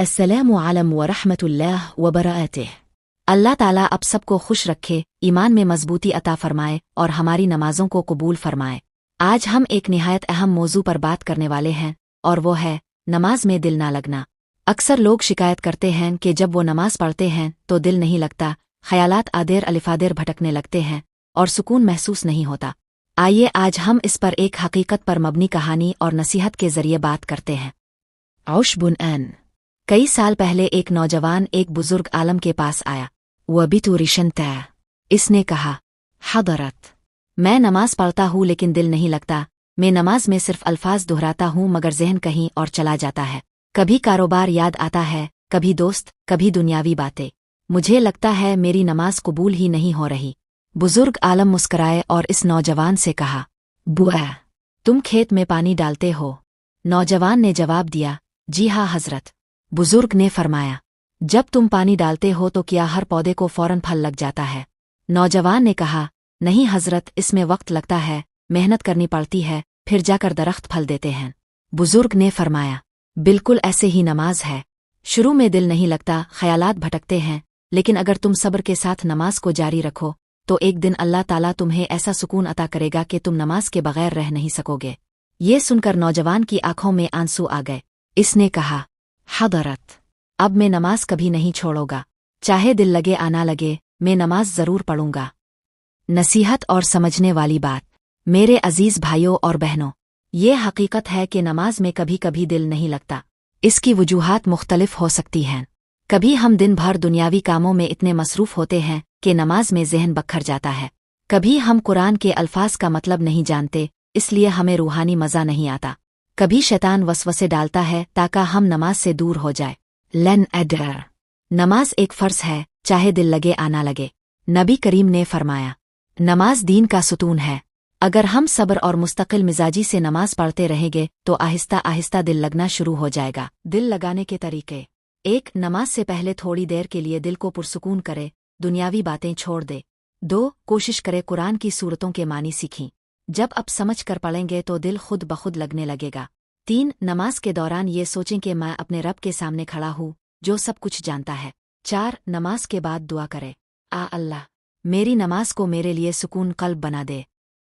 अस्सलामु अलैकुम व रहमतुल्लाह व बरकातुह। अल्लाह ताला आप सबको खुश रखे, ईमान में मजबूती अता फरमाए और हमारी नमाजों को कबूल फरमाए। आज हम एक निहायत अहम मौजू पर बात करने वाले हैं और वो है नमाज में दिल ना लगना। अक्सर लोग शिकायत करते हैं कि जब वो नमाज पढ़ते हैं तो दिल नहीं लगता, ख्यालात आदेर अलिफादेर भटकने लगते हैं और सुकून महसूस नहीं होता। आइए आज हम इस पर एक हकीकत पर मबनी कहानी और नसीहत के जरिए बात करते हैं। औश बुन अन। कई साल पहले एक नौजवान एक बुजुर्ग आलम के पास आया। वह भी तो रिशन तय। इसने कहा, हदरत, मैं नमाज पढ़ता हूँ लेकिन दिल नहीं लगता। मैं नमाज में सिर्फ अल्फाज दोहराता हूँ मगर जहन कहीं और चला जाता है। कभी कारोबार याद आता है, कभी दोस्त, कभी दुनियावी बातें। मुझे लगता है मेरी नमाज कबूल ही नहीं हो रही। बुजुर्ग आलम मुस्कराए और इस नौजवान से कहा, बुआ, तुम खेत में पानी डालते हो? नौजवान ने जवाब दिया, जी हाँ हजरत। बुजुर्ग ने फरमाया, जब तुम पानी डालते हो तो क्या हर पौधे को फौरन फल लग जाता है? नौजवान ने कहा, नहीं हजरत, इसमें वक्त लगता है, मेहनत करनी पड़ती है, फिर जाकर दरख्त फल देते हैं। बुजुर्ग ने फरमाया, बिल्कुल ऐसे ही नमाज है। शुरू में दिल नहीं लगता, ख्यालात भटकते हैं, लेकिन अगर तुम सब्र के साथ नमाज को जारी रखो तो एक दिन अल्लाह ताला तुम्हें ऐसा सुकून अता करेगा कि तुम नमाज के बगैर रह नहीं सकोगे। ये सुनकर नौजवान की आंखों में आंसू आ गए। इसने कहा, हदरत, अब मैं नमाज कभी नहीं छोड़ूंगा, चाहे दिल लगे आना लगे, मैं नमाज जरूर पढ़ूंगा। नसीहत और समझने वाली बात। मेरे अजीज भाइयों और बहनों, ये हकीकत है कि नमाज में कभी कभी दिल नहीं लगता। इसकी वजूहात मुख्तलिफ हो सकती हैं। कभी हम दिन भर दुनियावी कामों में इतने मसरूफ होते हैं कि नमाज में जहन बखर जाता है। कभी हम कुरान के अल्फाज का मतलब नहीं जानते, इसलिए हमें रूहानी मज़ा नहीं आता। कभी शैतान वसवसे डालता है ताकि हम नमाज से दूर हो जाए। लन अडर। नमाज एक फ़र्ज है, चाहे दिल लगे आना लगे। नबी करीम ने फरमाया, नमाज दीन का सुतून है। अगर हम सब्र और मुस्तकिल मिजाजी से नमाज पढ़ते रहेंगे तो आहिस्ता आहिस्ता दिल लगना शुरू हो जाएगा। दिल लगाने के तरीके। 1. नमाज से पहले थोड़ी देर के लिए दिल को पुरसुकून करे, दुनियावी बातें छोड़ दे। 2. कोशिश करे कुरान की सूरतों के मानी सीखीं। जब अब समझ कर पढ़ेंगे तो दिल खुद बखुद लगने लगेगा। 3. नमाज के दौरान ये सोचें कि मैं अपने रब के सामने खड़ा हूँ जो सब कुछ जानता है। 4. नमाज के बाद दुआ करे, आ अल्लाह, मेरी नमाज को मेरे लिए सुकून कल्ब बना दे।